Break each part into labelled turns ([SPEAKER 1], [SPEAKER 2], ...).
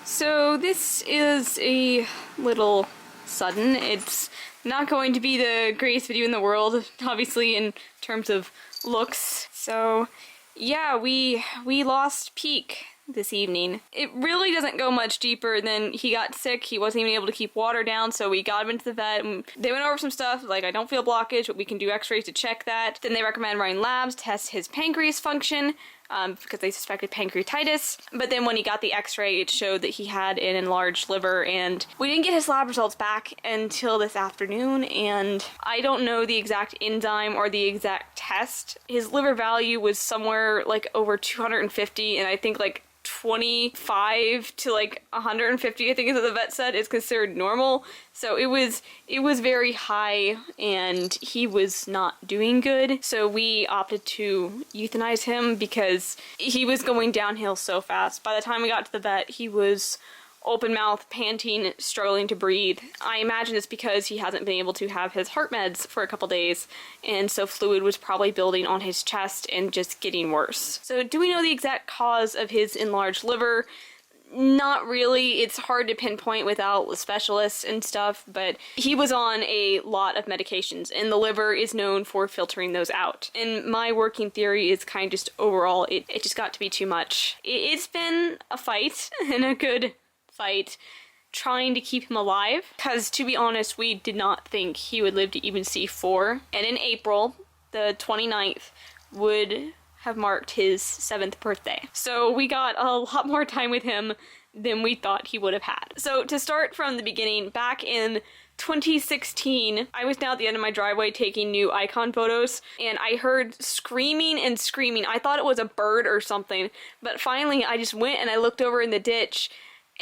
[SPEAKER 1] So this is a little sudden. It's not going to be the greatest video in the world, obviously, in terms of looks. So yeah, we lost Peake this evening. It really doesn't go much deeper than he got sick. He wasn't even able to keep water down, so we got him into the vet and they went over some stuff like I don't feel blockage, but we can do x-rays to check that. Then they recommend running labs, test his pancreas function, because they suspected pancreatitis. But then when he got the x-ray, it showed that he had an enlarged liver, and we didn't get his lab results back until this afternoon, and I don't know the exact enzyme or the exact test. His liver value was somewhere like over 250, and I think like 25 to like 150, I think is what the vet said, is considered normal. So it was very high and he was not doing good. So we opted to euthanize him because he was going downhill so fast. By the time we got to the vet, he was open mouth, panting, struggling to breathe. I imagine it's because he hasn't been able to have his heart meds for a couple days, and so fluid was probably building on his chest and just getting worse. So do we know the exact cause of his enlarged liver? Not really. It's hard to pinpoint without specialists and stuff, but he was on a lot of medications, and the liver is known for filtering those out. And my working theory is kind of just overall, it just got to be too much. It's been a fight, and a good fight, trying to keep him alive, because to be honest, we did not think he would live to even see 4. And in April, the 29th, would have marked his 7th birthday. So we got a lot more time with him than we thought he would have had. So to start from the beginning, back in 2016, I was down at the end of my driveway taking new icon photos, and I heard screaming and screaming. I thought it was a bird or something, but finally I just went and I looked over in the ditch,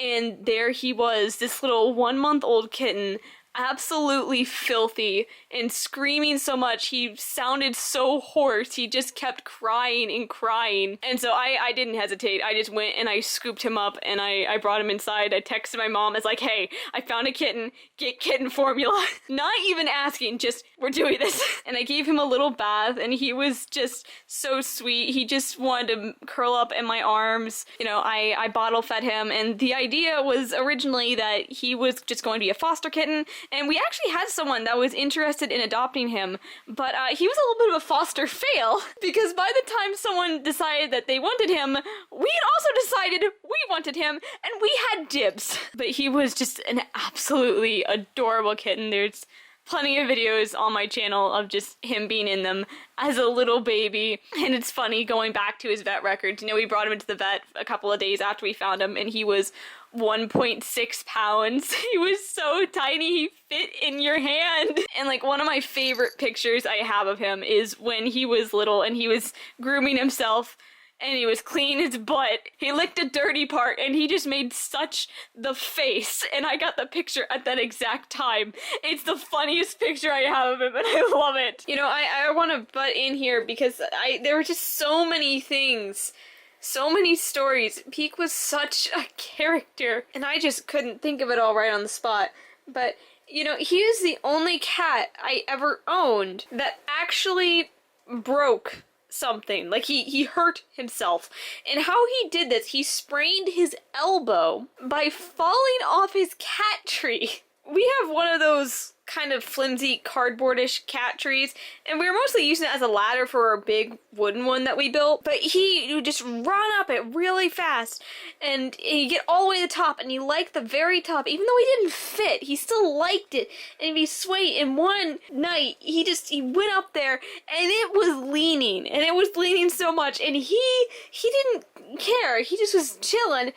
[SPEAKER 1] and there he was, this little 1-month-old kitten, absolutely filthy and screaming so much. He sounded so hoarse. He just kept crying and crying. And so I didn't hesitate. I just went and I scooped him up and I brought him inside. I texted my mom. It's like, hey, I found a kitten. Get kitten formula. Not even asking, just, we're doing this. And I gave him a little bath, and he was just so sweet. He just wanted to curl up in my arms. You know, I bottle fed him, and the idea was originally that he was just going to be a foster kitten. And we actually had someone that was interested in adopting him, but he was a little bit of a foster fail, because by the time someone decided that they wanted him, we had also decided we wanted him, and we had dibs. But he was just an absolutely adorable kitten. There's plenty of videos on my channel of just him being in them as a little baby, and it's funny going back to his vet records. You know, we brought him into the vet a couple of days after we found him, and he was 1.6 pounds. He was so tiny, he fit in your hand. And like one of my favorite pictures I have of him is when he was little and he was grooming himself and he was cleaning his butt. He licked a dirty part and he just made such the face, and I got the picture at that exact time. It's the funniest picture I have of him, and I love it. You know, I want to butt in here because there were just so many things, so many stories. Peake was such a character, and I just couldn't think of it all right on the spot. But, you know, he is the only cat I ever owned that actually broke something. Like, he hurt himself. And how he did this, he sprained his elbow by falling off his cat tree. We have one of those kind of flimsy cardboardish cat trees, and we were mostly using it as a ladder for our big wooden one that we built, but he would just run up it really fast, and he'd get all the way to the top, and he liked the very top. Even though he didn't fit, he still liked it, and he swayed. And one night, he went up there, and it was leaning so much, and he didn't care. He just was chilling,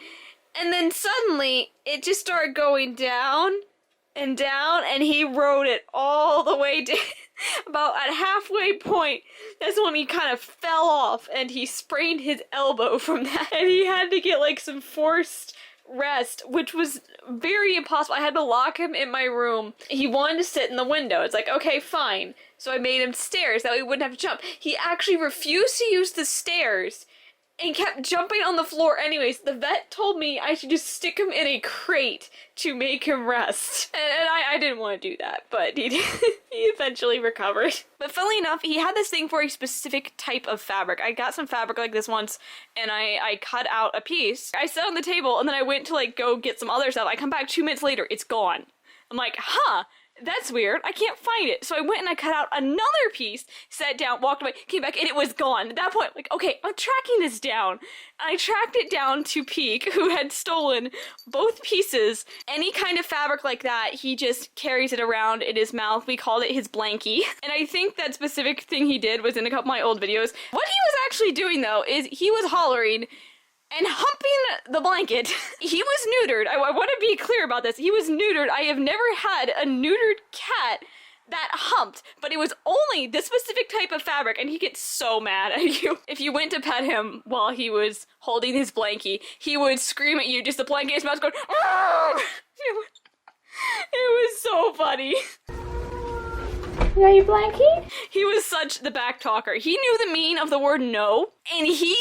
[SPEAKER 1] and then suddenly, it just started going down and down, and he rode it all the way down. About at halfway point, that's when he kind of fell off, and he sprained his elbow from that, and he had to get like some forced rest, which was very impossible. I had to lock him in my room. He wanted to sit in the window. It's like, okay, fine. So I made him stairs that way he wouldn't have to jump. He actually refused to use the stairs and kept jumping on the floor. Anyways, the vet told me I should just stick him in a crate to make him rest. And I didn't want to do that, but he eventually recovered. But funnily enough, he had this thing for a specific type of fabric. I got some fabric like this once, and I cut out a piece. I set it on the table, and then I went to like go get some other stuff. I come back 2 minutes later, it's gone. I'm like, huh? That's weird. I can't find it. So I went and I cut out another piece, sat down, walked away, came back, and it was gone. At that point, like, okay, I'm tracking this down. I tracked it down to Peake, who had stolen both pieces. Any kind of fabric like that, he just carries it around in his mouth. We called it his blankie. And I think that specific thing he did was in a couple of my old videos. What he was actually doing, though, is he was hollering and humping the blanket. He was neutered. I want to be clear about this. He was neutered. I have never had a neutered cat that humped, but it was only this specific type of fabric, and he gets so mad at you. If you went to pet him while he was holding his blankie, he would scream at you, just the blanket in his mouth going, "Arr!" It was so funny.
[SPEAKER 2] You got your blankie?
[SPEAKER 1] He was such the back talker. He knew the meaning of the word no, and he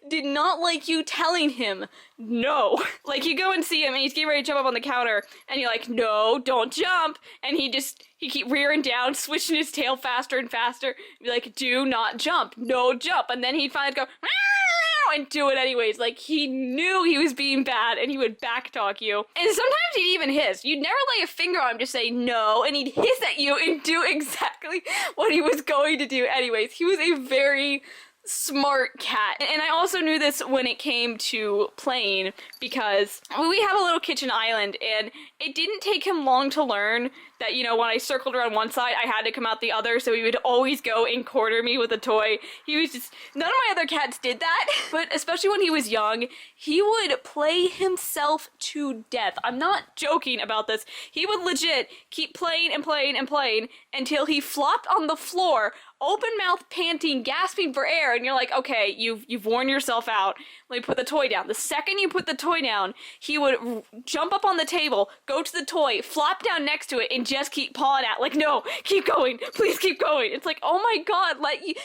[SPEAKER 1] did not like you telling him no. Like, you go and see him, and he's getting ready to jump up on the counter, and you're like, no, don't jump. And he keep rearing down, switching his tail faster and faster. Be like, do not jump. No jump. And then he'd finally go, "Meow," and do it anyways. Like, he knew he was being bad, and he would backtalk you. And sometimes he'd even hiss. You'd never lay a finger on him, just say no, and he'd hiss at you and do exactly what he was going to do anyways. He was a very smart cat. And I also knew this when it came to playing, because we have a little kitchen island, and it didn't take him long to learn that, you know, when I circled around one side, I had to come out the other, so he would always go and corner me with a toy. He was just, none of my other cats did that, but especially when he was young, he would play himself to death. I'm not joking about this. He would legit keep playing and playing and playing until he flopped on the floor, open mouth panting, gasping for air, and you're like, okay, you've worn yourself out. Let me put the toy down. The second you put the toy down, he would jump up on the table, go to the toy, flop down next to it, and just keep pawing at, like, no, keep going, please keep going. It's like, oh my god,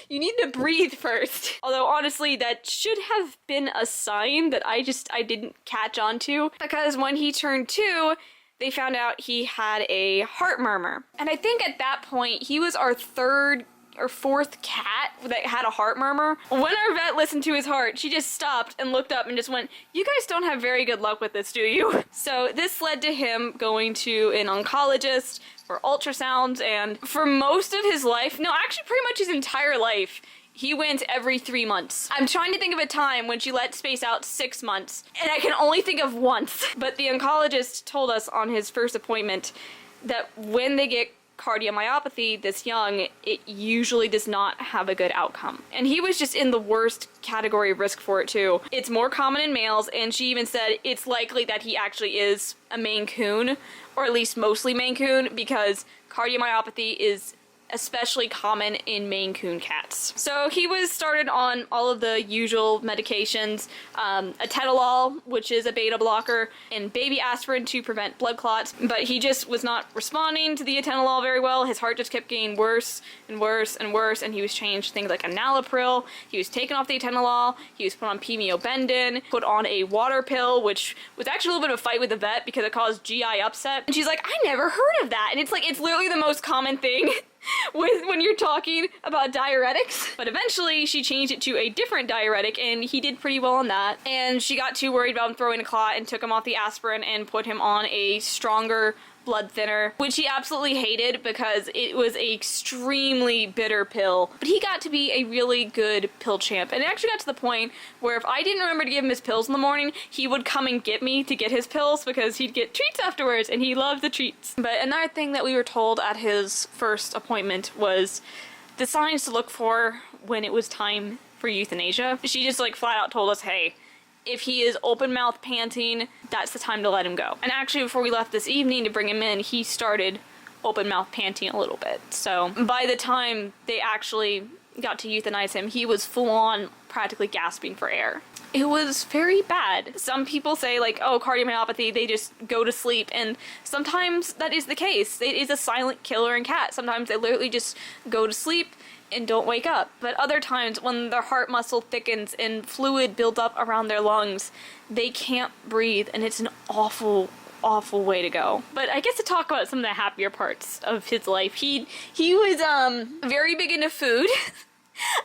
[SPEAKER 1] you need to breathe first. Although, honestly, that should have been a sign that I didn't catch on to, because when he turned 2, they found out he had a heart murmur. And I think at that point, he was our 3rd or 4th cat that had a heart murmur. When our vet listened to his heart, she just stopped and looked up and just went, you guys don't have very good luck with this, do you? So this led to him going to an oncologist for ultrasounds, and for most of his life, no, actually pretty much his entire life, he went every 3 months. I'm trying to think of a time when she let space out 6 months, and I can only think of once. But the oncologist told us on his first appointment that when they get cardiomyopathy this young, it usually does not have a good outcome. And he was just in the worst category of risk for it too. It's more common in males, and she even said it's likely that he actually is a Maine Coon, or at least mostly Maine Coon, because cardiomyopathy is especially common in Maine Coon cats. So he was started on all of the usual medications, atenolol, which is a beta blocker, and baby aspirin to prevent blood clots, but he just was not responding to the atenolol very well. His heart just kept getting worse and worse and worse, and he was changed things like enalapril. He was taken off the atenolol, he was put on pemiobendin, put on a water pill, which was actually a little bit of a fight with the vet because it caused GI upset. And she's like, I never heard of that. And it's like, it's literally the most common thing when you're talking about diuretics. But eventually she changed it to a different diuretic, and he did pretty well on that. And she got too worried about him throwing a clot and took him off the aspirin and put him on a stronger blood thinner, which he absolutely hated because it was an extremely bitter pill. But he got to be a really good pill champ, and it actually got to the point where if I didn't remember to give him his pills in the morning, he would come and get me to get his pills because he'd get treats afterwards, and he loved the treats. But another thing that we were told at his first appointment was the signs to look for when it was time for euthanasia. She just like flat out told us, hey, if he is open mouth panting, that's the time to let him go. And actually before we left this evening to bring him in, he started open mouth panting a little bit. So by the time they actually got to euthanize him, he was full on practically gasping for air. It was very bad. Some people say like, oh, cardiomyopathy, they just go to sleep, and sometimes that is the case. It is a silent killer in cats. Sometimes they literally just go to sleep and don't wake up. But other times, when their heart muscle thickens and fluid builds up around their lungs, they can't breathe, and it's an awful way to go. But I guess to talk about some of the happier parts of his life, he was very big into food.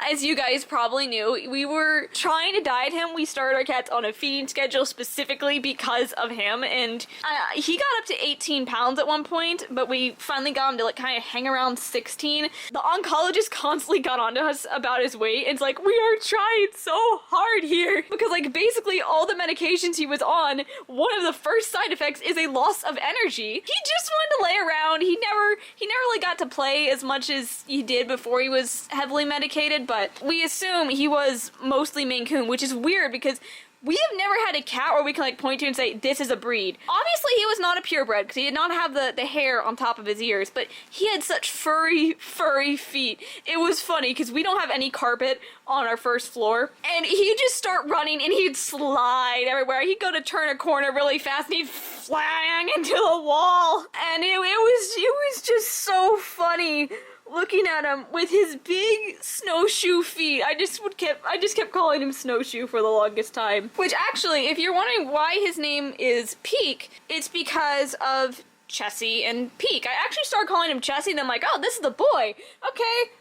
[SPEAKER 1] As you guys probably knew, we were trying to diet him. We started our cats on a feeding schedule specifically because of him, and he got up to 18 pounds at one point, but we finally got him to like kind of hang around 16. The oncologist constantly got onto us about his weight, and it's like, we are trying so hard here, because like basically all the medications he was on, one of the first side effects is a loss of energy. He just wanted to lay around. He never really got to play as much as he did before he was heavily medicated. But we assume he was mostly Maine Coon, which is weird because we have never had a cat where we can like point to and say, this is a breed. Obviously he was not a purebred because he did not have the hair on top of his ears, but he had such furry feet. It was funny because we don't have any carpet on our first floor, and he'd just start running and he'd slide everywhere. He'd go to turn a corner really fast and he'd flang into the wall, and it was just so funny looking at him with his big snowshoe feet. I just kept calling him Snowshoe for the longest time. Which actually, if you're wondering why his name is Peake, it's because of Chessie and Peake. I actually started calling him Chessie, and then I'm like, oh, this is the boy. Okay,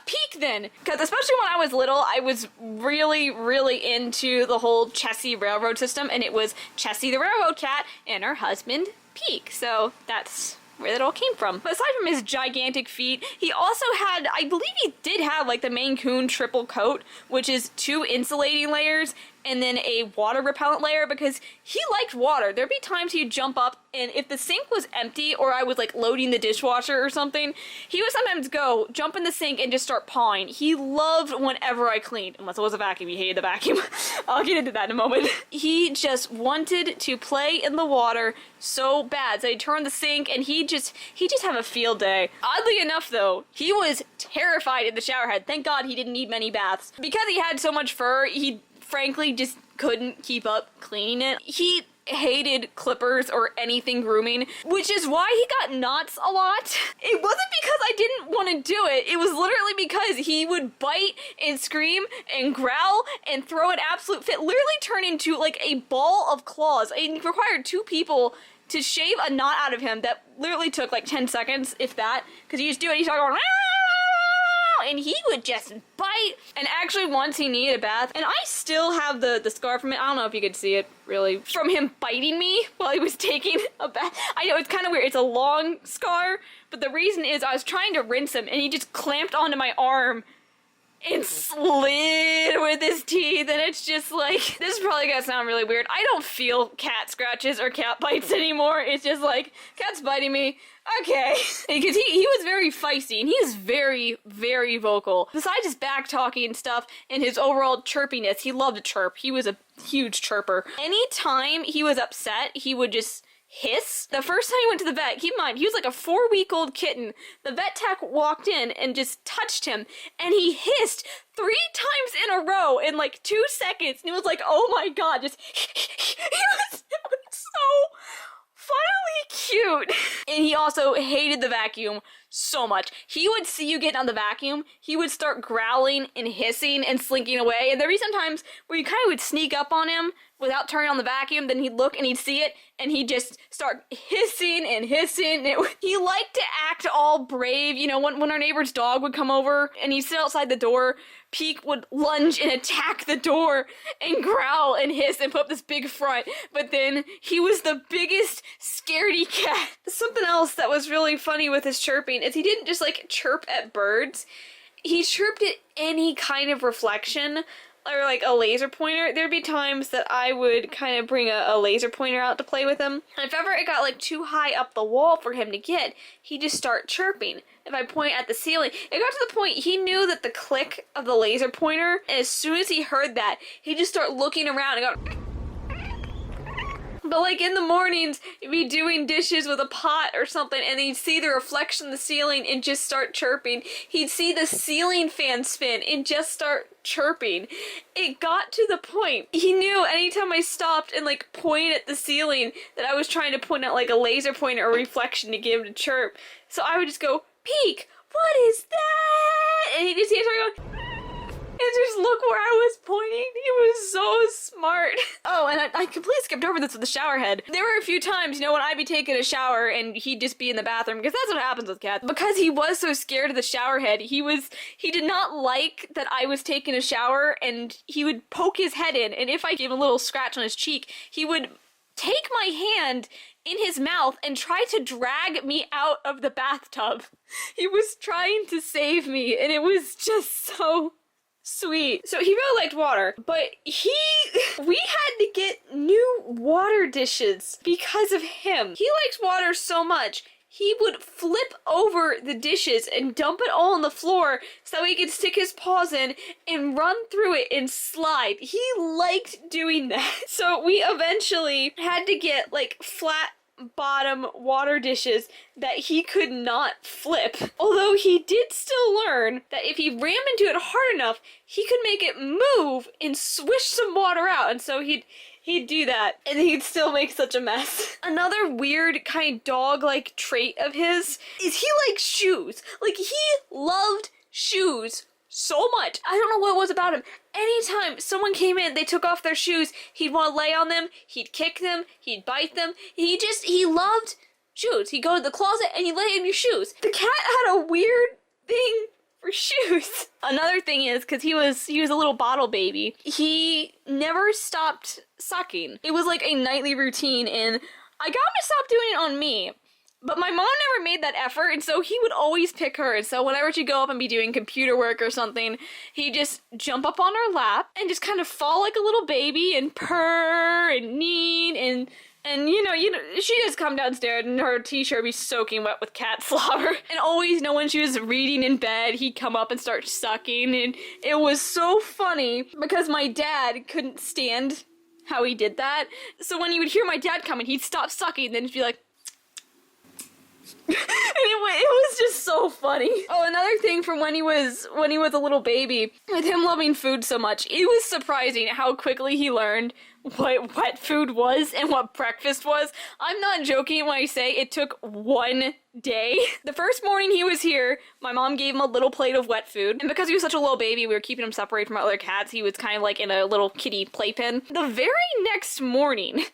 [SPEAKER 1] Peake then. Because especially when I was little, I was really into the whole Chessie railroad system, and it was Chessie the railroad cat and her husband, Peake. So that's where that all came from. But aside from his gigantic feet, he also had, I believe he did have like the Maine Coon triple coat, which is 2 insulating layers and then a water repellent layer, because he liked water. There'd be times he'd jump up, and if the sink was empty or I was like loading the dishwasher or something, he would sometimes go jump in the sink and just start pawing. He loved whenever I cleaned, unless it was a vacuum. He hated the vacuum. I'll get into that in a moment. He just wanted to play in the water so bad. So he'd turn the sink and he'd just have a field day. Oddly enough though, he was terrified in the shower head. Thank God he didn't need many baths. Because he had so much fur, he frankly just couldn't keep up cleaning it. He hated clippers or anything grooming, which is why he got knots a lot. It wasn't because I didn't want to do it. It was literally because he would bite and scream and growl and throw an absolute fit, literally turn into like a ball of claws. It required 2 people to shave a knot out of him that literally took like 10 seconds, if that, because you just do it, he's going, and he would just bite. And actually once he needed a bath, and I still have the scar from it. I don't know if you could see it really, from him biting me while he was taking a bath. I know it's kind of weird, it's a long scar, but the reason is I was trying to rinse him and he just clamped onto my arm and slid with his teeth, and it's just like, this is probably gonna sound really weird. I don't feel cat scratches or cat bites anymore. It's just like, cat's biting me. Okay. Because he was very feisty, and he is very vocal. Besides his back talking and stuff, and his overall chirpiness, he loved to chirp. He was a huge chirper. Anytime he was upset, he would just hiss. The first time he went to the vet, keep in mind, he was like a 4-week-old kitten. The vet tech walked in and just touched him, and he hissed 3 times in a row in like 2 seconds, and it was like, oh my god, just it was so funnily cute. And he also hated the vacuum so much. He would see you get on the vacuum, he would start growling and hissing and slinking away, and there'd be sometimes where you kind of would sneak up on him without turning on the vacuum, then he'd look and he'd see it, and he'd just start hissing and hissing. He liked to act all brave. You know, when our neighbor's dog would come over and he'd sit outside the door, Peake would lunge and attack the door and growl and hiss and put up this big front. But then he was the biggest scaredy cat. Something else that was really funny with his chirping is he didn't just like chirp at birds. He chirped at any kind of reflection, or like a laser pointer. There'd be times that I would kind of bring a laser pointer out to play with him, and if ever it got like too high up the wall for him to get, he'd just start chirping. If I point at the ceiling, it got to the point he knew that the click of the laser pointer, and as soon as he heard that, he'd just start looking around and go But like in the mornings, he'd be doing dishes with a pot or something, and he'd see the reflection in the ceiling and just start chirping. He'd see the ceiling fan spin and just start chirping. It got to the point, he knew anytime I stopped and like pointed at the ceiling that I was trying to point out like a laser pointer or reflection to get him to chirp. So I would just go, Peake, what is that? And he'd just start going, and just look where I was pointing. He was so smart. Oh, and I completely skipped over this with the shower head. There were a few times, you know, when I'd be taking a shower and he'd just be in the bathroom, because that's what happens with cats. Because he was so scared of the shower head, he did not like that I was taking a shower, and he would poke his head in, and if I gave him a little scratch on his cheek, he would take my hand in his mouth and try to drag me out of the bathtub. He was trying to save me, and it was just so sweet. So he really liked water, but we had to get new water dishes because of him. He likes water so much, he would flip over the dishes and dump it all on the floor so he could stick his paws in and run through it and slide. He liked doing that. So we eventually had to get like flat bottom water dishes that he could not flip. Although he did still learn that if he rammed into it hard enough, he could make it move and swish some water out. And so he'd do that, and he'd still make such a mess. Another weird kind of dog-like trait of his is he likes shoes. Like, he loved shoes so much. I don't know what it was about him. Anytime someone came in, they took off their shoes, he'd want to lay on them, he'd kick them, he'd bite them. He loved shoes. He'd go to the closet and he'd lay in your shoes. The cat had a weird thing for shoes. Another thing is, because he was a little bottle baby, he never stopped sucking. It was like a nightly routine, and I got him to stop doing it on me. But my mom never made that effort, and so he would always pick her. And so whenever she'd go up and be doing computer work or something, he'd just jump up on her lap and just kind of fall like a little baby and purr and nean and you know, she'd just come downstairs and her t-shirt would be soaking wet with cat slobber. And always know when she was reading in bed, he'd come up and start sucking. And it was so funny because my dad couldn't stand how he did that. So when you would hear my dad coming, he'd stop sucking and then he'd be like, and it was just so funny. Oh, another thing from when he was a little baby, with him loving food so much, it was surprising how quickly he learned what wet food was and what breakfast was. I'm not joking when I say it took 1 day. The first morning he was here, my mom gave him a little plate of wet food, and because he was such a little baby, we were keeping him separated from other cats. He was kind of like in a little kitty playpen. The very next morning,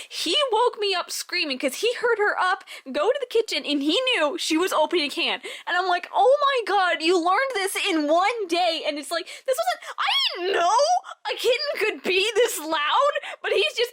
[SPEAKER 1] he woke me up screaming because he heard her up, go to the kitchen, and he knew she was opening a can. And I'm like, oh my god, you learned this in 1 day. And it's like, this wasn't, I didn't know a kitten could be this loud, but he's just,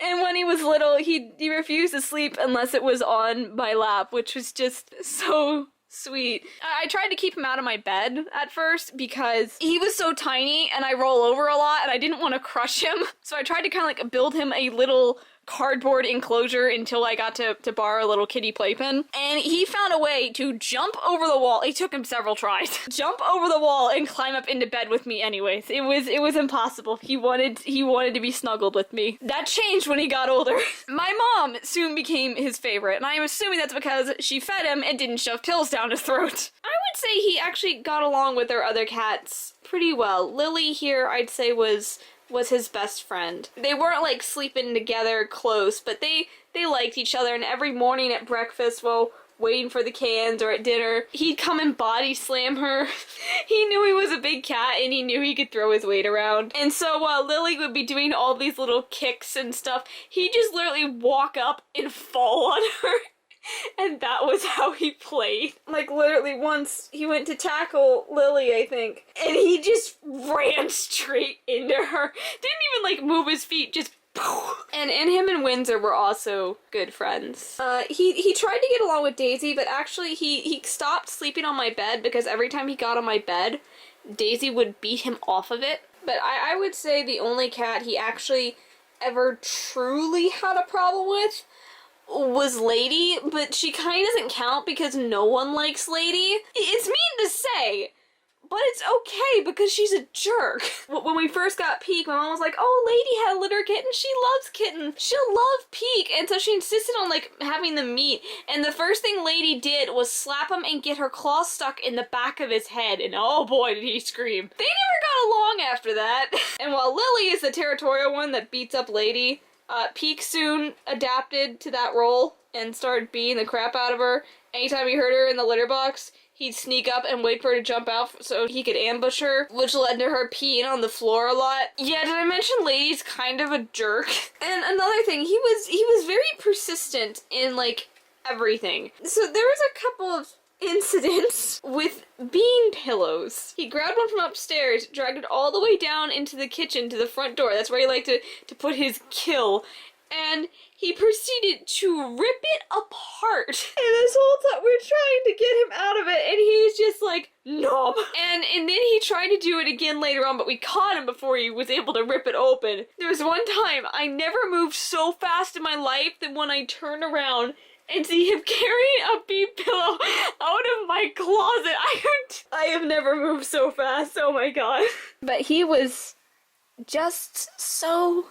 [SPEAKER 1] and when he was little, he refused to sleep unless it was on my lap, which was just so sweet. I tried to keep him out of my bed at first because he was so tiny and I roll over a lot and I didn't want to crush him. So I tried to kind of like build him a little cardboard enclosure until I got to borrow a little kitty playpen. And he found a way to jump over the wall. It took him several tries. Jump over the wall and climb up into bed with me anyways. It was impossible. He wanted to be snuggled with me. That changed when he got older. My mom soon became his favorite, and I'm assuming that's because she fed him and didn't shove pills down his throat. I would say he actually got along with our other cats pretty well. Lily here, I'd say, was his best friend. They weren't like sleeping together close, but they liked each other, and every morning at breakfast while waiting for the cans or at dinner, he'd come and body slam her. He knew he was a big cat and he knew he could throw his weight around. And so while Lily would be doing all these little kicks and stuff, he'd just literally walk up and fall on her. And that was how he played. Like, literally once he went to tackle Lily, I think, and he just ran straight into her. Didn't even, like, move his feet, just poof. And him and Windsor were also good friends. He tried to get along with Daisy, but actually he stopped sleeping on my bed because every time he got on my bed, Daisy would beat him off of it. But I would say the only cat he actually ever truly had a problem with was Lady, but she kind of doesn't count because no one likes Lady. It's mean to say, but it's okay because she's a jerk. When we first got Peake, my mom was like, oh, Lady had a litter kitten. She loves kittens. She'll love Peake. And so she insisted on like having them meet. And the first thing Lady did was slap him and get her claw stuck in the back of his head. And oh boy, did he scream. They never got along after that. And while Lily is the territorial one that beats up Lady, Peake soon adapted to that role and started beating the crap out of her. Anytime he heard her in the litter box, he'd sneak up and wait for her to jump out so he could ambush her, which led to her peeing on the floor a lot. Yeah, did I mention Lady's kind of a jerk? And another thing, he was very persistent in, like, everything. So there was a couple of incidents with bean pillows. He grabbed one from upstairs, dragged it all the way down into the kitchen to the front door. That's where he liked to put his kill. And he proceeded to rip it apart. And this whole time we're trying to get him out of it, and he's just like, no. And then he tried to do it again later on, but we caught him before he was able to rip it open. There was one time I never moved so fast in my life that when I turned around and see him carrying a bean pillow out of my closet, I have never moved so fast. Oh my god. But he was just so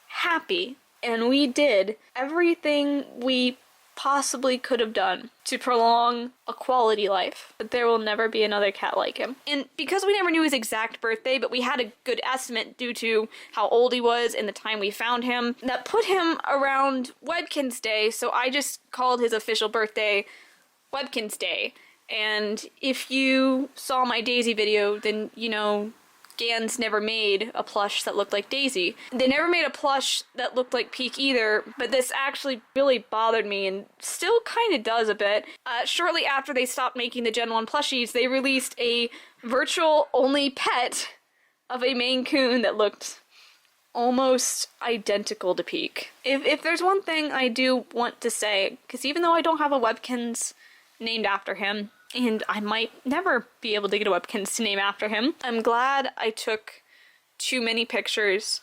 [SPEAKER 1] happy. And we did everything we possibly could have done to prolong a quality life. But there will never be another cat like him. And because we never knew his exact birthday, but we had a good estimate due to how old he was and the time we found him, that put him around Webkinz Day, so I just called his official birthday Webkinz Day. And if you saw my Daisy video, then you know Gans never made a plush that looked like Daisy. They never made a plush that looked like Peake either, but this actually really bothered me and still kind of does a bit. Shortly after they stopped making the Gen 1 plushies, they released a virtual-only pet of a Maine Coon that looked almost identical to Peake. If there's one thing I do want to say, because even though I don't have a Webkinz named after him, and I might never be able to get a Webkinz to name after him, I'm glad I took too many pictures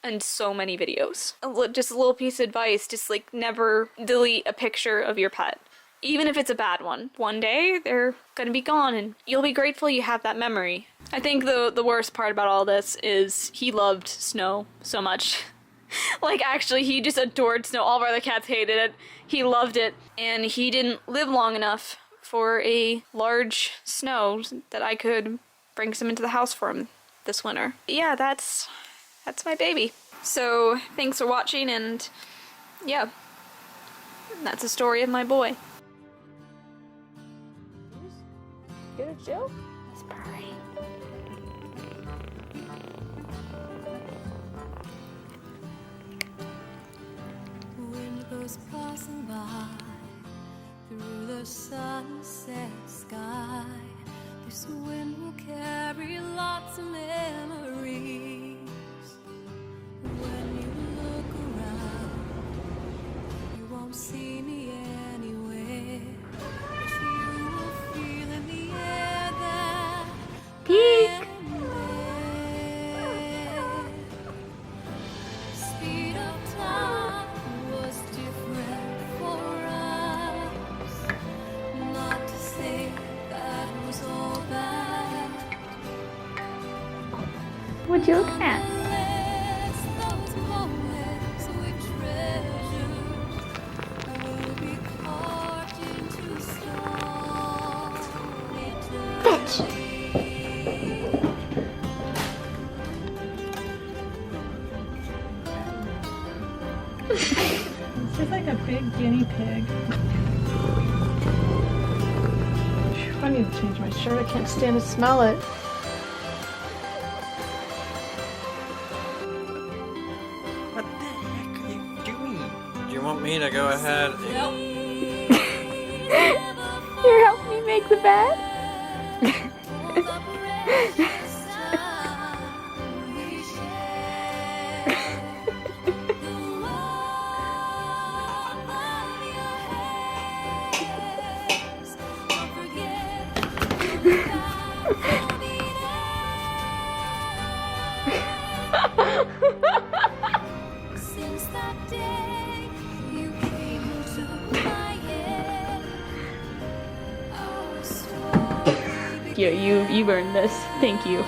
[SPEAKER 1] and so many videos. Just a little piece of advice, just like never delete a picture of your pet. Even if it's a bad one. One day, they're gonna be gone and you'll be grateful you have that memory. I think the worst part about all this is he loved Snow so much. Like, actually, he just adored Snow. All of our other cats hated it. He loved it. And he didn't live long enough for a large Snow that I could bring some into the house for him this winter. Yeah, that's my baby. So, thanks for watching, and yeah, that's the story of my boy.
[SPEAKER 2] Good joke. It's purring.
[SPEAKER 3] Wind goes passing by through the sunset sky. This wind will carry lots of memories. When you look around, you won't see me anywhere, but you will feel in the air that
[SPEAKER 2] Peake.
[SPEAKER 3] I am there. Speed of time was different for us. Not to say that was all bad.
[SPEAKER 2] What you looking at?
[SPEAKER 3] Those moments we treasure will be carved into stone eternally.
[SPEAKER 4] It's just like a big guinea pig. I need to change my shirt. I can't stand to smell it.
[SPEAKER 5] What the heck are you doing? Do you want me to go ahead and...
[SPEAKER 2] You're helping me make the bed?
[SPEAKER 3] Since that day you came into my head, our story
[SPEAKER 1] Thank you. You've earned this. Thank you.